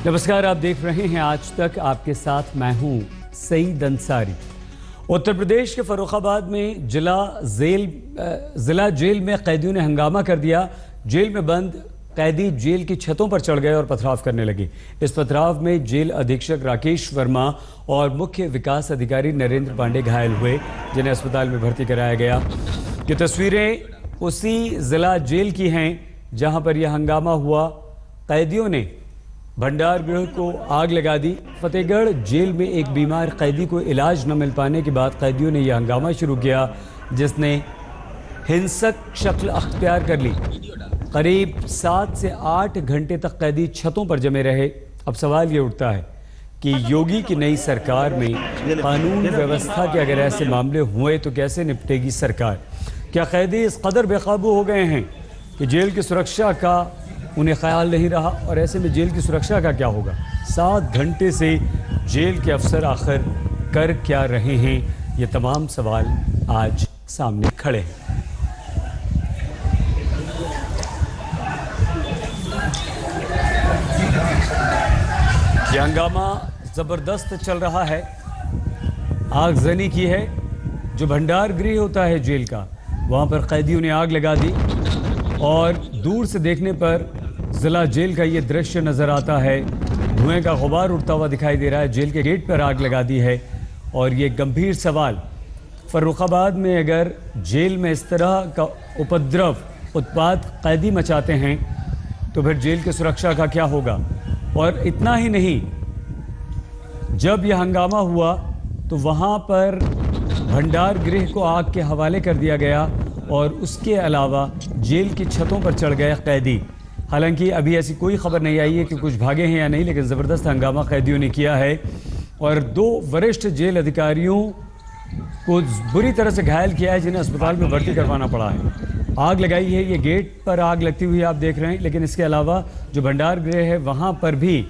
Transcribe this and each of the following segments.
नमस्कार, आप देख रहे हैं आज तक। आपके साथ मैं हूं सईद अंसारी। उत्तर प्रदेश के फर्रुखाबाद में जिला जेल में कैदियों ने हंगामा कर दिया। जेल में बंद कैदी जेल की छतों पर चढ़ गए और पथराव करने लगे। इस पथराव में जेल अधीक्षक राकेश वर्मा और मुख्य विकास अधिकारी नरेंद्र पांडे घायल हुए, जिन्हें अस्पताल में भर्ती कराया गया। ये तस्वीरें उसी जिला जेल की हैं जहां पर यह हंगामा हुआ। कैदियों ने भंडार गृह को आग लगा दी। फतेहगढ़ जेल में एक बीमार कैदी को इलाज न मिल पाने के बाद कैदियों ने यह हंगामा शुरू किया, जिसने हिंसक शक्ल अख्तियार कर ली। करीब 7 से 8 घंटे तक कैदी छतों पर जमे रहे। अब सवाल ये उठता है कि योगी की नई सरकार में कानून व्यवस्था के अगर ऐसे मामले हुए तो कैसे निपटेगी सरकार? क्या कैदी इस कदर बेकाबू हो गए हैं कि जेल की सुरक्षा का उन्हें ख्याल नहीं रहा? और ऐसे में जेल की सुरक्षा का क्या होगा? 7 घंटे से जेल के अफसर आखिर कर क्या रहे हैं? ये तमाम सवाल आज सामने खड़े हैं। यह हंगामा जबरदस्त चल रहा है। आगजनी की है। जो भंडार गृह होता है जेल का, वहां पर कैदियों ने आग लगा दी और दूर से देखने पर जिला जेल का ये दृश्य नजर आता है। धुएं का गुबार उड़ता हुआ दिखाई दे रहा है। जेल के गेट पर आग लगा दी है। और ये गंभीर सवाल, फर्रुखाबाद में अगर जेल में इस तरह का उपद्रव उत्पात कैदी मचाते हैं तो फिर जेल की सुरक्षा का क्या होगा? और इतना ही नहीं, जब यह हंगामा हुआ तो वहां पर भंडार गृह को आग के हवाले कर दिया गया और उसके अलावा जेल की छतों पर चढ़ गए कैदी। हालांकि अभी ऐसी कोई खबर नहीं आई है कि कुछ भागे हैं या नहीं, लेकिन ज़बरदस्त हंगामा कैदियों ने किया है और 2 वरिष्ठ जेल अधिकारियों को बुरी तरह से घायल किया है, जिन्हें अस्पताल में भर्ती करवाना पड़ा है। आग लगाई है, ये गेट पर आग लगती हुई आप देख रहे हैं, लेकिन इसके अलावा जो भंडार गृह है वहाँ पर भी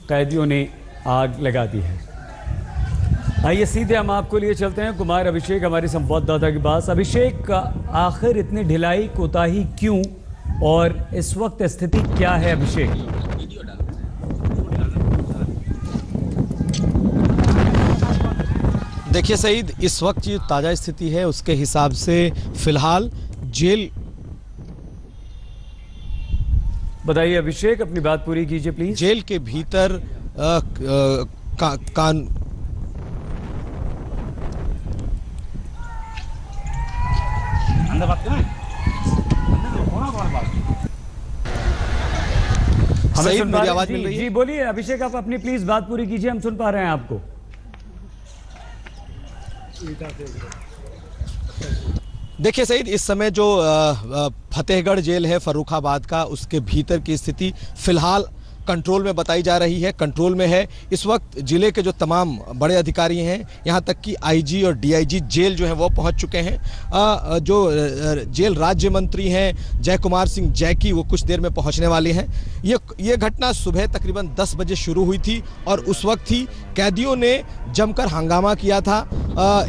कैदियों ने आग लगा दी है। आइए सीधे हम आपको लिए चलते हैं कुमार अभिषेक हमारे संवाददाता के पास। अभिषेक, आखिर इतनी ढिलाई कोताही क्यों और इस वक्त स्थिति क्या है? अभिषेक, देखिए सईद, इस वक्त जो ताज़ा स्थिति है उसके हिसाब से फिलहाल जेल। बताइए अभिषेक, अपनी बात पूरी कीजिए प्लीज। जेल के भीतर हमें सुन मेरी आवाज मिल रही है? जी बोलिए अभिषेक, आप अपनी प्लीज बात पूरी कीजिए, हम सुन पा रहे हैं आपको। देखिए सईद, इस समय जो फतेहगढ़ जेल है फर्रुखाबाद का, उसके भीतर की स्थिति फिलहाल कंट्रोल में बताई जा रही है, कंट्रोल में है। इस वक्त जिले के जो तमाम बड़े अधिकारी हैं, यहाँ तक कि आईजी और डीआईजी जेल जो हैं वो पहुँच चुके हैं। जो जेल राज्य मंत्री हैं जय कुमार सिंह जैकी, वो कुछ देर में पहुँचने वाले हैं। ये घटना सुबह तकरीबन 10 बजे शुरू हुई थी और उस वक्त ही कैदियों ने जमकर हंगामा किया था।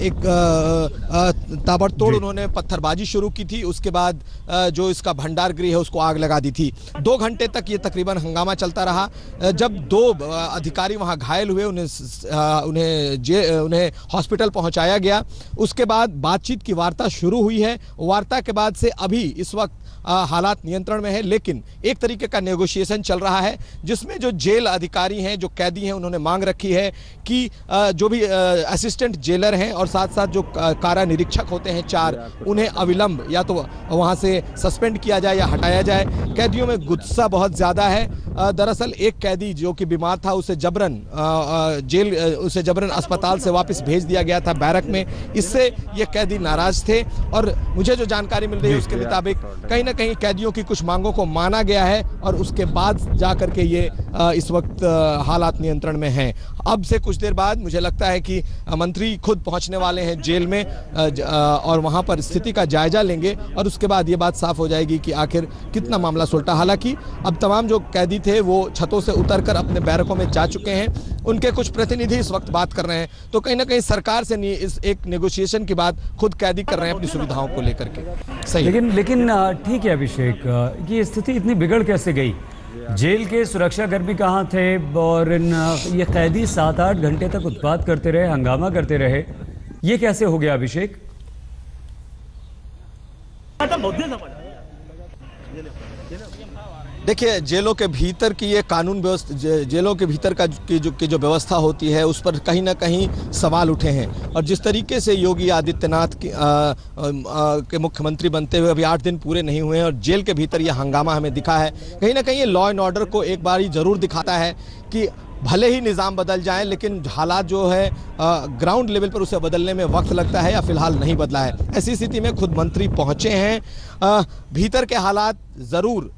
एक ताबड़तोड़ उन्होंने पत्थरबाजी शुरू की थी। उसके बाद जो इसका भंडार गृह है उसको आग लगा दी थी। 2 घंटे तक ये तकरीबन हंगामा चलता रहा। जब 2 अधिकारी वहां घायल हुए, उन्हें हॉस्पिटल पहुंचाया गया। उसके बाद बातचीत की वार्ता शुरू हुई है। वार्ता के बाद से अभी इस वक्त हालात नियंत्रण में है, लेकिन एक तरीके का नेगोशिएशन चल रहा है जिसमें जो जेल अधिकारी हैं, जो कैदी हैं, उन्होंने मांग रखी है कि जो भी असिस्टेंट जेलर हैं और साथ साथ जो कारा निरीक्षक होते हैं 4, उन्हें अविलंब या तो वहां से सस्पेंड किया जाए या हटाया जाए। कैदियों में गुस्सा बहुत ज़्यादा है। दरअसल एक कैदी जो कि बीमार था, उसे जबरन अस्पताल से वापस भेज दिया गया था बैरक में। इससे ये कैदी नाराज थे और मुझे जो जानकारी मिल रही है उसके मुताबिक कहीं ना कहीं कैदियों की कुछ मांगों को माना गया है और उसके बाद जाकर के ये इस वक्त हालात नियंत्रण में हैं। अब से कुछ देर बाद मुझे लगता है कि मंत्री खुद पहुंचने वाले हैं जेल में और वहां पर स्थिति का जायजा लेंगे और उसके बाद ये बात साफ हो जाएगी कि आखिर कितना मामला सुलटा। हालांकि अब तमाम जो कैदी थे वो छतों से उतरकर अपने बैरकों में जा चुके हैं। उनके कुछ प्रतिनिधि इस वक्त बात कर रहे हैं, तो कहीं ना कहीं सरकार से इस एक नेगोशिएशन की बात खुद कैदी कर रहे हैं अपनी सुविधाओं को लेकर के। सही, लेकिन ठीक है अभिषेक, ये स्थिति इतनी बिगड़ कैसे गई? जेल के सुरक्षाकर्मी कहाँ थे और ये कैदी 7-8 घंटे तक उत्पात करते रहे, हंगामा करते रहे, ये कैसे हो गया अभिषेक? देखिए, जेलों के भीतर की ये कानून व्यवस्था, जेलों के भीतर का की जो व्यवस्था होती है उस पर कहीं ना कहीं सवाल उठे हैं। और जिस तरीके से योगी आदित्यनाथ के मुख्यमंत्री बनते हुए अभी 8 दिन पूरे नहीं हुए हैं और जेल के भीतर ये हंगामा हमें दिखा है, कहीं ना कहीं ये लॉ एंड ऑर्डर को एक बार ही जरूर दिखाता है कि भले ही निज़ाम बदल जाए लेकिन हालात जो है ग्राउंड लेवल पर उसे बदलने में वक्त लगता है या फिलहाल नहीं बदला है। ऐसी स्थिति में खुद मंत्री पहुंचे हैं। भीतर के हालात ज़रूर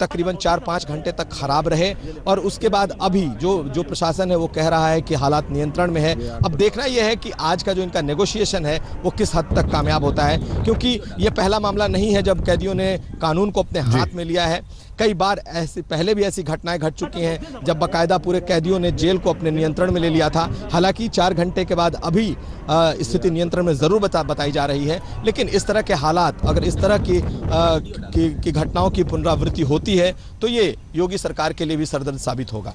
तकरीबन 4-5 घंटे तक खराब रहे और उसके बाद अभी जो प्रशासन है वो कह रहा है कि हालात नियंत्रण में है। अब देखना यह है कि आज का जो इनका नेगोशिएशन है वो किस हद तक कामयाब होता है, क्योंकि ये पहला मामला नहीं है जब कैदियों ने कानून को अपने हाथ में लिया है। कई बार ऐसे पहले भी ऐसी घटनाएं घट चुकी हैं जब बाकायदा पूरे कैदियों ने जेल को अपने नियंत्रण में ले लिया था। हालांकि 4 घंटे के बाद अभी स्थिति नियंत्रण में ज़रूर बताई जा रही है, लेकिन इस तरह के हालात, अगर इस तरह की घटनाओं की पुनरावृत्ति होती है तो ये योगी सरकार के लिए भी सरदर्द साबित होगा।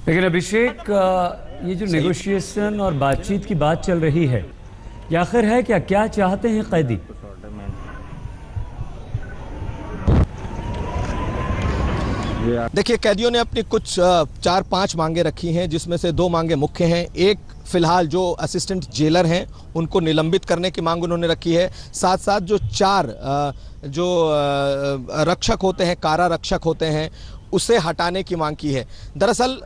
लेकिन अभिषेक, ये जो नेगोशिएशन और बातचीत की बात चल रही है, ये आखिर है क्या चाहते हैं कैदी? देखिए, कैदियों ने अपनी कुछ 4-5 मांगे रखी हैं, जिसमें से 2 मांगे मुख्य हैं। एक फिलहाल जो असिस्टेंट जेलर हैं उनको निलंबित करने की मांग उन्होंने रखी है। साथ साथ जो 4 रक्षक होते हैं, कारा रक्षक होते हैं, उसे हटाने की मांग की है। दरअसल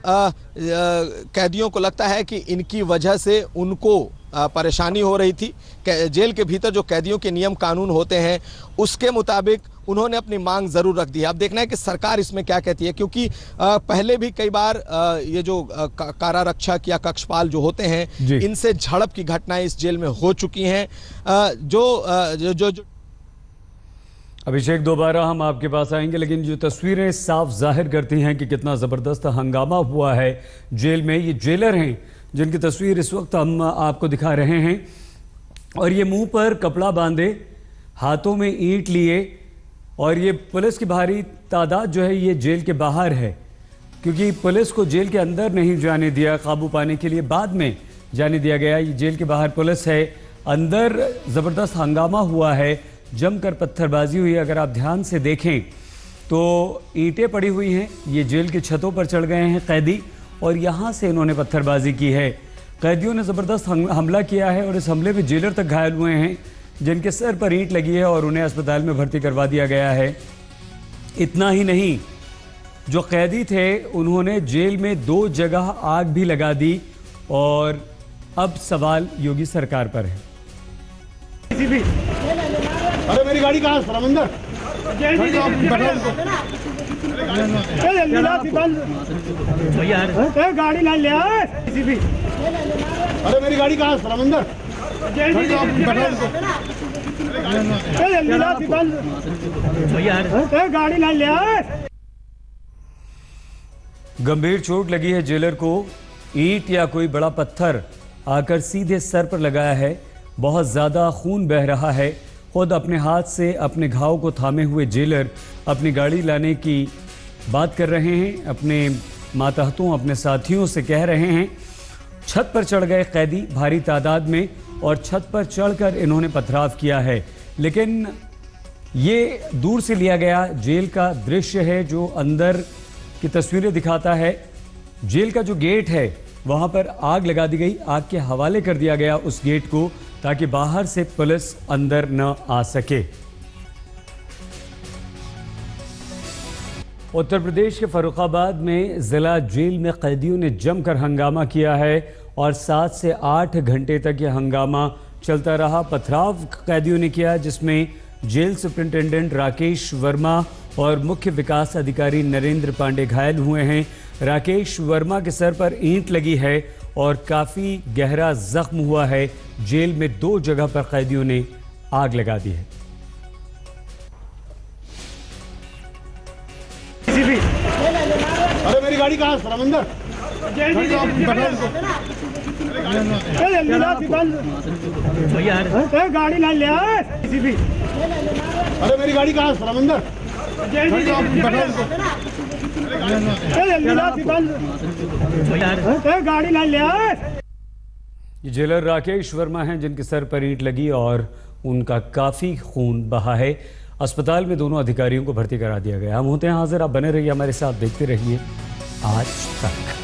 कैदियों को लगता है कि इनकी वजह से उनको परेशानी हो रही थी। जेल के भीतर जो कैदियों के नियम कानून होते हैं उसके मुताबिक उन्होंने अपनी मांग जरूर रख दी है। अब देखना है कि सरकार इसमें क्या कहती है, क्योंकि पहले भी कई बार ये जो कारा रक्षक या कक्षपाल जो होते हैं इनसे झड़प की घटनाएं इस जेल में हो चुकी हैं। अभिषेक, दोबारा हम आपके पास आएंगे, लेकिन जो तस्वीरें साफ जाहिर करती हैं कि कितना ज़बरदस्त हंगामा हुआ है जेल में। ये जेलर हैं जिनकी तस्वीर इस वक्त हम आपको दिखा रहे हैं और ये मुंह पर कपड़ा बांधे, हाथों में ईंट लिए, और ये पुलिस की भारी तादाद जो है ये जेल के बाहर है, क्योंकि पुलिस को जेल के अंदर नहीं जाने दिया, काबू पाने के लिए बाद में जाने दिया गया। ये जेल के बाहर पुलिस है, अंदर ज़बरदस्त हंगामा हुआ है, जमकर पत्थरबाजी हुई। अगर आप ध्यान से देखें तो ईंटें पड़ी हुई हैं, ये जेल की छतों पर चढ़ गए हैं कैदी और यहाँ से इन्होंने पत्थरबाजी की है। कैदियों ने ज़बरदस्त हमला किया है और इस हमले में जेलर तक घायल हुए हैं, जिनके सर पर ईंट लगी है और उन्हें अस्पताल में भर्ती करवा दिया गया है। इतना ही नहीं, जो कैदी थे उन्होंने जेल में 2 जगह आग भी लगा दी और अब सवाल योगी सरकार पर है। अरे मेरी गाड़ी कहाँ है? अंदर गाड़ी ला लिया। अरे मेरी गाड़ी कहाँ है? अंदर गाड़ी ला लिया। गंभीर चोट लगी है जेलर को, ईंट या कोई बड़ा पत्थर आकर सीधे सर पर लगाया है, बहुत ज़्यादा खून बह रहा है। खुद अपने हाथ से अपने घाव को थामे हुए जेलर अपनी गाड़ी लाने की बात कर रहे हैं, अपने मातहतों, अपने साथियों से कह रहे हैं। छत पर चढ़ गए कैदी भारी तादाद में और छत पर चढ़कर इन्होंने पथराव किया है। लेकिन ये दूर से लिया गया जेल का दृश्य है जो अंदर की तस्वीरें दिखाता है। जेल का जो गेट है वहां पर आग लगा दी गई, आग के हवाले कर दिया गया उस गेट को, ताकि बाहर से पुलिस अंदर न आ सके। उत्तर प्रदेश के फर्रुखाबाद में जिला जेल में कैदियों ने जमकर हंगामा किया है और 7 से 8 घंटे तक यह हंगामा चलता रहा। पथराव कैदियों ने किया, जिसमें जेल सुपरिंटेंडेंट राकेश वर्मा और मुख्य विकास अधिकारी नरेंद्र पांडे घायल हुए हैं। राकेश वर्मा के सर पर ईंट लगी है और काफ़ी गहरा जख्म हुआ है। जेल में 2 जगह पर कैदियों ने आग लगा दी है। अरे मेरी गाड़ी कहाँ है? अंदर गाड़ी ला लिया। अरे मेरी गाड़ी कहाँ है? अंदर गाड़ी ला लिया ये जेलर राकेश वर्मा हैं जिनके सर पर ईंट लगी और उनका काफ़ी खून बहा है। अस्पताल में दोनों अधिकारियों को भर्ती करा दिया गया। हम होते हैं हाजिर, आप बने रहिए हमारे साथ, देखते रहिए आज तक।